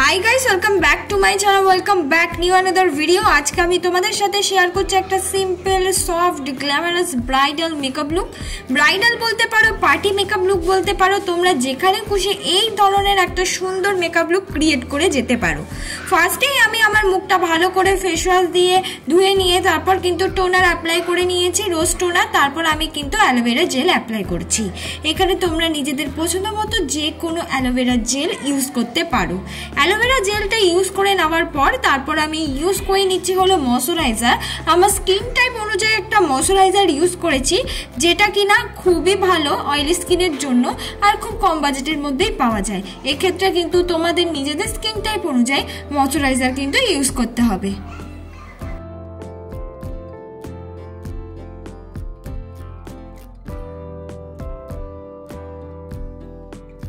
High guys welcome back to my channel welcome back new another video. आज के আমি তোমাদের সাথে শেয়ার করছি একটা simple soft glamorous bridal makeup look. Bridal বলতে পারো, পার্টি মেকআপ লুক বলতে পারো, তোমরা যেখানে খুশি এই ধরনের একটা সুন্দর মেকআপ লুক ক্রিয়েট করে যেতে পারো। ফার্স্টেই আমি আমার মুখটা ভালো করে ফেস ওয়াশ দিয়ে ধুয়ে নিয়ে তারপর কিন্তু টোনার অ্যাপ্লাই করে নিয়েছি, রোজ টোনার। তারপর আমি কিন্তু অ্যালোভেরা জেল অ্যাপ্লাই করছি। এখানে তোমরা নিজেদের পছন্দ মতো যে কোনো অ্যালোভেরা জেল ইউজ করতে পারো। অ্যালোভেরা জেলটা ইউজ করে নেওয়ার পর তারপর আমি ইউজ করে নিচ্ছি হলো ময়শ্চারাইজার। আমার স্কিন টাইপ অনুযায়ী একটা ময়শ্চারাইজার ইউজ করেছি, যেটা কিনা খুবই ভালো অয়েলি স্কিনের জন্য আর খুব কম বাজেটের মধ্যেই পাওয়া যায়। এক্ষেত্রে কিন্তু তোমাদের নিজেদের স্কিন টাইপ অনুযায়ী ময়শ্চারাইজার কিন্তু ইউজ করতে হবে।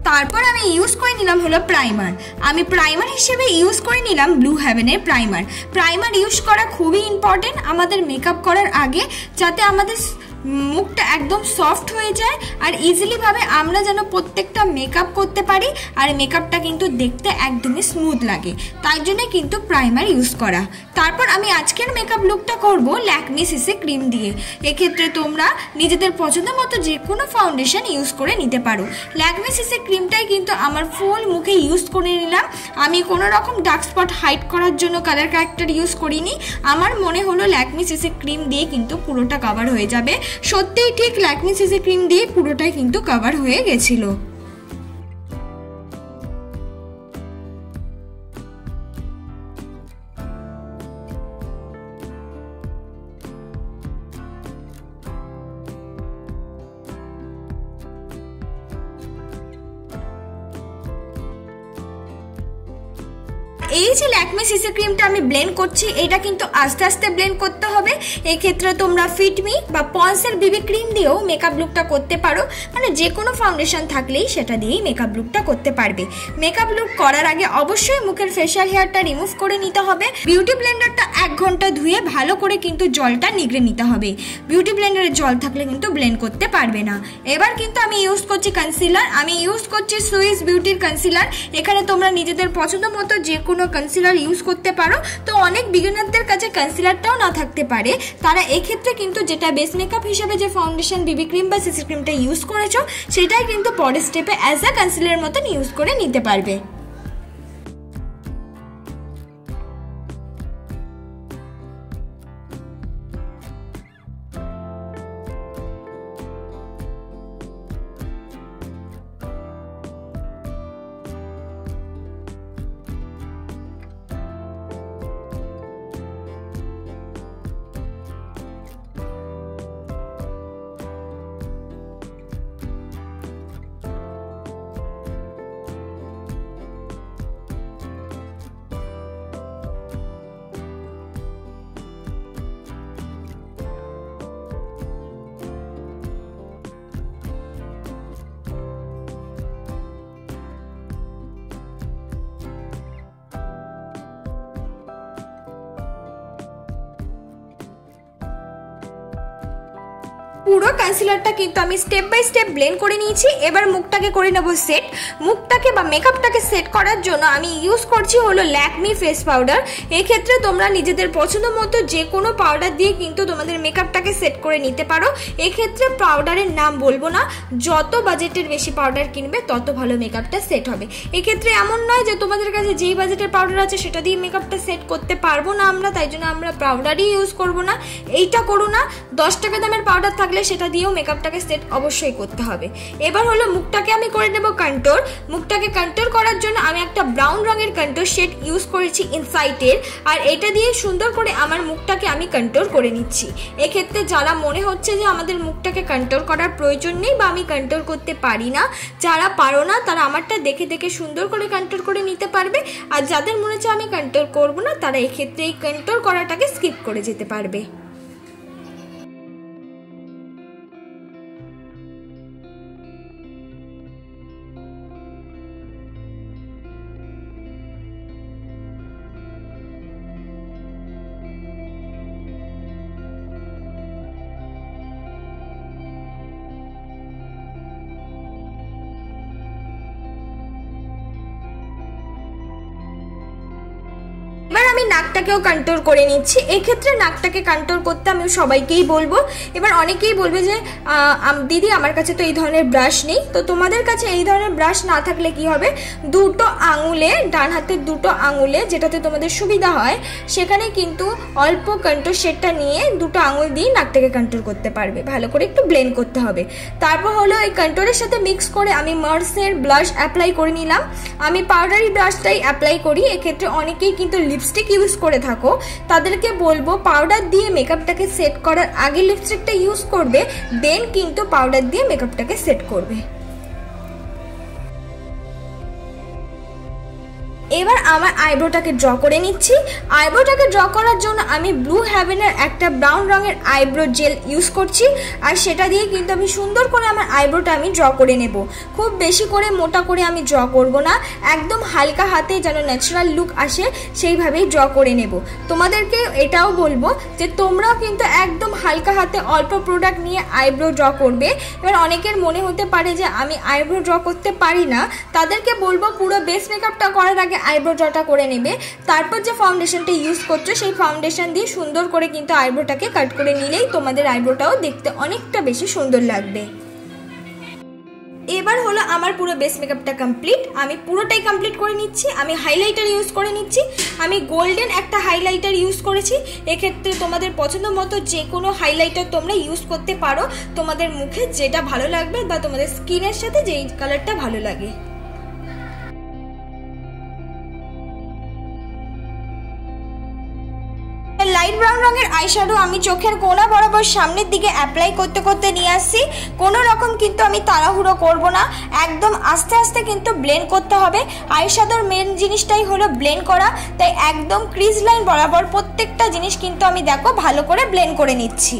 তারপর আমি ইউজ করে নিলাম হলো প্রাইমার। আমি প্রাইমার হিসেবে ইউজ করে নিলাম ব্লু হেভেনের প্রাইমার। প্রাইমার ইউজ করা খুবই ইম্পর্টেন্ট আমাদের মেকআপ করার আগে, যাতে আমাদের মুখটা একদম সফট হয়ে যায় আর ইজিলি ভাবে আমরা যেন প্রত্যেকটা মেকআপ করতে পারি আর মেকআপটা কিন্তু দেখতে একদমই স্মুথ লাগে, তাই জন্য কিন্তু প্রাইমার ইউজ করা। তারপর আমি আজকের মেকআপ লুকটা করব ল্যাকমি সিসি ক্রিম দিয়ে। এক্ষেত্রে তোমরা নিজেদের পছন্দ মতো যে কোনো ফাউন্ডেশন ইউজ করে নিতে পারো। ল্যাকমি সিসি ক্রিমটাই কিন্তু আমার ফুল মুখে ইউজ করে নিলাম। আমি কোনো রকম ডার্ক স্পট হাইড করার জন্য কালার কারেক্টার ইউজ করিনি। আমার মনে হলো ল্যাকমি সিসি ক্রিম দিয়ে কিন্তু পুরোটা কভার হয়ে যাবে। সত্যিই ঠিক ল্যাকমি সিসি ক্রিম দিয়ে পুরোটাই কিন্তু কভার হয়ে গেছিল। এই যে ল্যাকমি সিসি ক্রিমটা আমি ব্লেন্ড করছি, এটা কিন্তু আস্তে আস্তে ব্লেন্ড করতে হবে। এই ক্ষেত্রে তোমরা ফিটমি বা পন্সের বিবি ক্রিম দিয়েও মেকআপ লুকটা করতে পারো, মানে যে কোনো ফাউন্ডেশন থাকলেই সেটা দিয়েই মেকআপ লুকটা করতে পারবে। মেকআপ লুক করার আগে অবশ্যই মুখের ফেশিয়াল হেয়ারটা রিমুভ করে নিতে হবে। বিউটি ব্লেন্ডারটা 1 ঘন্টা ধুয়ে ভালো করে কিন্তু জলটা নিগড়ে নিতে হবে। বিউটি ব্লেন্ডারে জল থাকলে কিন্তু ব্লেন্ড করতে পারবে না। এবার কিন্তু আমি ইউজ করছি কনসিলার। আমি ইউজ করছি সুইস বিউটির কনসিলার। এখানে তোমরা নিজেদের পছন্দ মতো যে কোনো কনসিলার ইউজ করতে পারো। তো অনেক বিগিনারদের কাছে কনসিলারটাও না থাকতে পারে, তারা এক্ষেত্রে কিন্তু যেটা বেস মেকআপ হিসেবে যে ফাউন্ডেশন বিবি ক্রিম বা সিসি ক্রিমটা ইউজ করেছো, সেটাই কিন্তু পরের স্টেপে অ্যাজ আ কনসিলারের মতন ইউজ করে নিতে পারবে। পুরো কনসিলারটা কিন্তু আমি স্টেপ বাই স্টেপ ব্লেন্ড করে নিয়েছি। এবার মুখটাকে করে নেব সেট। মুখটাকে বা মেকআপটাকে সেট করার জন্য আমি ইউজ করছি হলো ল্যাকমি ফেস পাউডার। এক্ষেত্রে তোমরা নিজেদের পছন্দ মতো যে কোনো পাউডার দিয়ে কিন্তু তোমাদের মেকআপটাকে সেট করে নিতে পারো। এক্ষেত্রে পাউডারের নাম বলবো না, যত বাজেটের বেশি পাউডার কিনবে তত ভালো মেকআপটা সেট হবে। এক্ষেত্রে এমন নয় যে তোমাদের কাছে যেই বাজেটের পাউডার আছে সেটা দিয়ে মেকআপটা সেট করতে পারবো না আমরা, তাই জন্য আমরা পাউডারই ইউজ করবো না। এইটা করো না, 10 টাকা দামের পাউডার থাকলে সেটা দিয়েও মেকআপটাকে সেট অবশ্যই করতে হবে। এবার হলো মুখটাকে আমি করে নেব কন্ট্যুর। মুখটাকে কন্ট্যুর করার জন্য আমি একটা ব্রাউন রঙের কন্ট্যুর শেড ইউজ করেছি ইনসাইটের, আর এটা দিয়ে সুন্দর করে আমার মুখটাকে আমি কন্ট্যুর করে নিচ্ছি। এক্ষেত্রে যারা মনে হচ্ছে যে আমাদের মুখটাকে কন্ট্যুর করার প্রয়োজন নেই বা আমি কন্ট্যুর করতে পারি না, যারা পারো না তারা আমারটা দেখে দেখে সুন্দর করে কন্ট্যুর করে নিতে পারবে। আর যাদের মনে হচ্ছে আমি কন্ট্যুর করবো না, তারা এক্ষেত্রে এই কন্ট্যুর করাটাকে স্কিপ করে যেতে পারবে। আমি নাকটাকেও কন্ট্রোল করে নিচ্ছি। এই ক্ষেত্রে নাকটাকে কন্ট্রোল করতে আমি সবাইকেই বলবো। এবার অনেকেই বলবে যে দিদি আমার কাছে তো এই ধরনের ব্রাশ নেই। তো তোমাদের কাছে এই ধরনের ব্রাশ না থাকলে কি হবে, দুটো আঙুলে, ডান হাতের দুটো আঙুলে যেটাতে তোমাদের সুবিধা হয় সেখানে কিন্তু অল্প কন্ট্রোল শেডটা নিয়ে দুটো আঙুল দিয়ে নাকটাকে কন্ট্রোল করতে পারবে। ভালো করে একটু ব্লেন্ড করতে হবে। তারপর হলো এই কন্ট্রোলের সাথে মিক্স করে আমি মার্সের ব্লাশ অ্যাপ্লাই করে নিলাম। আমি পাউডারি ব্রাশটাই অ্যাপ্লাই করি। এক্ষেত্রে অনেকেই কিন্তু লিপস্টিক ইউজ করে থাকো, তাদেরকে বলবো পাউডার দিয়ে মেকআপটাকে সেট করার আগে লিপস্টিকটা ইউজ করবে, দেন কিন্তু পাউডার দিয়ে মেকআপটাকে সেট করবে। এবার আমার আইব্রোটাকে ড্র করে নিচ্ছি। আইব্রোটাকে ড্র করার জন্য আমি ব্লু হেভেনের একটা ব্রাউন রঙের আইব্রো জেল ইউজ করছি, আর সেটা দিয়ে কিন্তু আমি সুন্দর করে আমার আইব্রোটা আমি ড্র করে নেব। খুব বেশি করে মোটা করে আমি ড্র করব না, একদম হালকা হাতে যেন ন্যাচারাল লুক আসে সেইভাবেই ড্র করে নেব। তোমাদেরকে এটাও বলবো যে তোমরাও কিন্তু একদম হালকা হাতে অল্প প্রোডাক্ট নিয়ে আইব্রো ড্র করবে। এবার অনেকের মনে হতে পারে যে আমি আইব্রো ড্র করতে পারি না, তাদেরকে বলবো পুরো বেস মেকআপটা করার আগে আইব্রো ড্রটা করে নেবে। তারপর যে ফাউন্ডেশনটা ইউজ করছো সেই ফাউন্ডেশন দিয়ে সুন্দর করে কিন্তু আইব্রোটাকে কাট করে নিলেই তোমাদের আইব্রোটাও দেখতে অনেকটা বেশি সুন্দর লাগবে। এবার হলো আমার পুরো বেস মেকআপটা কমপ্লিট। আমি পুরোটাই কমপ্লিট করে নিচ্ছি। আমি হাইলাইটার ইউজ করে নিচ্ছি। আমি গোল্ডেন একটা হাইলাইটার ইউজ করেছি। এক্ষেত্রে তোমাদের পছন্দ মতো যে কোনো হাইলাইটার তোমরা ইউজ করতে পারো, তোমাদের মুখে যেটা ভালো লাগবে বা তোমাদের স্কিনের সাথে যেই কালারটা ভালো লাগে। লাইট ব্রাউন রঙের আইশ্যাডো আমি চোখের কোণা বরাবর সামনের দিকে অ্যাপ্লাই করতে করতে নিয়ে আসছি। কোনো রকম কিন্তু আমি তাড়াহুড়ো করব না, একদম আস্তে আস্তে কিন্তু ব্লেন্ড করতে হবে। আইশ্যাডোর মেন জিনিসটাই হলো ব্লেন্ড করা, তাই একদম ক্রিজ লাইন বরাবর প্রত্যেকটা জিনিস কিন্তু আমি দেখো ভালো করে ব্লেন্ড করে নিচ্ছি।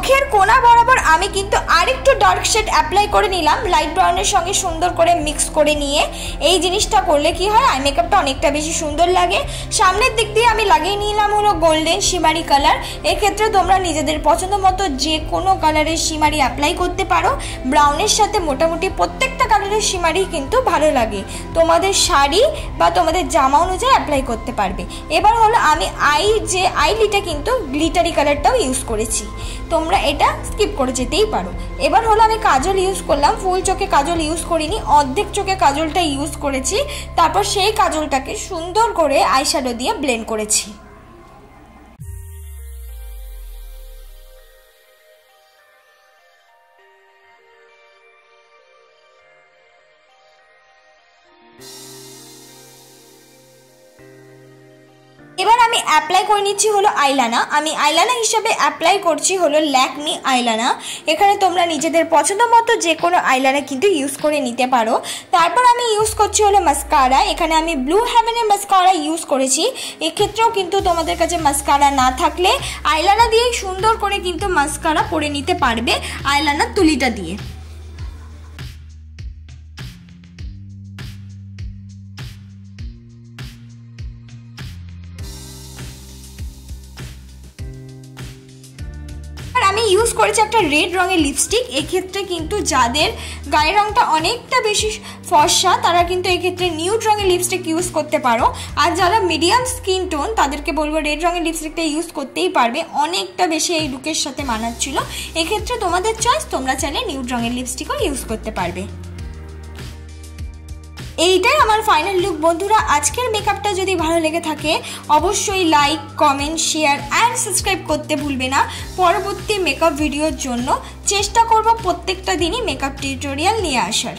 চোখের কোণা বরাবর আমি কিন্তু আরেকটু ডার্ক শেড অ্যাপ্লাই করে নিলাম, লাইট ব্রাউনের সঙ্গে সুন্দর করে মিক্স করে নিয়ে। এই জিনিসটা করলে কি হয়, আই মেকআপটা অনেকটা বেশি সুন্দর লাগে। সামনের দিক দিয়ে আমি লাগিয়ে নিলাম হলো গোল্ডেন শিমারি কালার। এক্ষেত্রে তোমরা নিজেদের পছন্দ মতো যে কোনো কালারের শিমারি অ্যাপ্লাই করতে পারো। ব্রাউনের সাথে মোটামুটি প্রত্যেকটা কালারের শিমারি কিন্তু ভালো লাগে, তোমাদের শাড়ি বা তোমাদের জামা অনুযায়ী অ্যাপ্লাই করতে পারবে। এবার হলো আমি আইলিটা কিন্তু গ্লিটারি কালারটাও ইউজ করেছি, তোমরা এটা স্কিপ করে যেতেই পারো। এবার হলো আমি কাজল ইউজ করলাম। ফুল চোখে কাজল ইউজ করিনি, অর্ধেক চোখে কাজলটা ইউজ করেছি। তারপর সেই কাজলটাকে সুন্দর করে আইশ্যাডো দিয়ে ব্লেন্ড করেছি। এবার আমি অ্যাপ্লাই করে নিচ্ছি হলো আইলানা। আমি আইলানা হিসাবে অ্যাপ্লাই করছি হলো ল্যাকমি আইলানা। এখানে তোমরা নিজেদের পছন্দ মতো যে কোনো আইলানা কিন্তু ইউজ করে নিতে পারো। তারপর আমি ইউজ করছি হলো মাস্কারা। এখানে আমি ব্লু হেভেনের মাস্কারা ইউজ করেছি। এক্ষেত্রেও কিন্তু তোমাদের কাছে মাস্কারা না থাকলে আইলানা দিয়েই সুন্দর করে কিন্তু মাস্কারা পরে নিতে পারবে, আইলানার তুলিটা দিয়ে। আমি ইউজ করেছি একটা রেড রঙের লিপস্টিক। এক্ষেত্রে কিন্তু যাদের গায়ের রঙটা অনেকটা বেশি ফর্সা তারা কিন্তু এক্ষেত্রে নিউড রঙের লিপস্টিক ইউজ করতে পারো, আর যারা মিডিয়াম স্কিন টোন তাদেরকে বলবো রেড রঙের লিপস্টিকটা ইউজ করতেই পারবে, অনেকটা বেশি এই লুকের সাথে মানাচ্ছিল। এক্ষেত্রে তোমাদের চয়েস, তোমরা চাইলে নিউড রঙের লিপস্টিকও ইউজ করতে পারবে। এইটাই আমার ফাইনাল লুক বন্ধুরা। আজকের মেকআপটা যদি ভালো লেগে থাকে অবশ্যই like, comment, share and subscribe করতে ভুলবে না। পরবর্তী মেকআপ ভিডিওর জন্য চেষ্টা করব প্রত্যেকটা দিনই মেকআপ টিউটোরিয়াল নিয়ে আসার।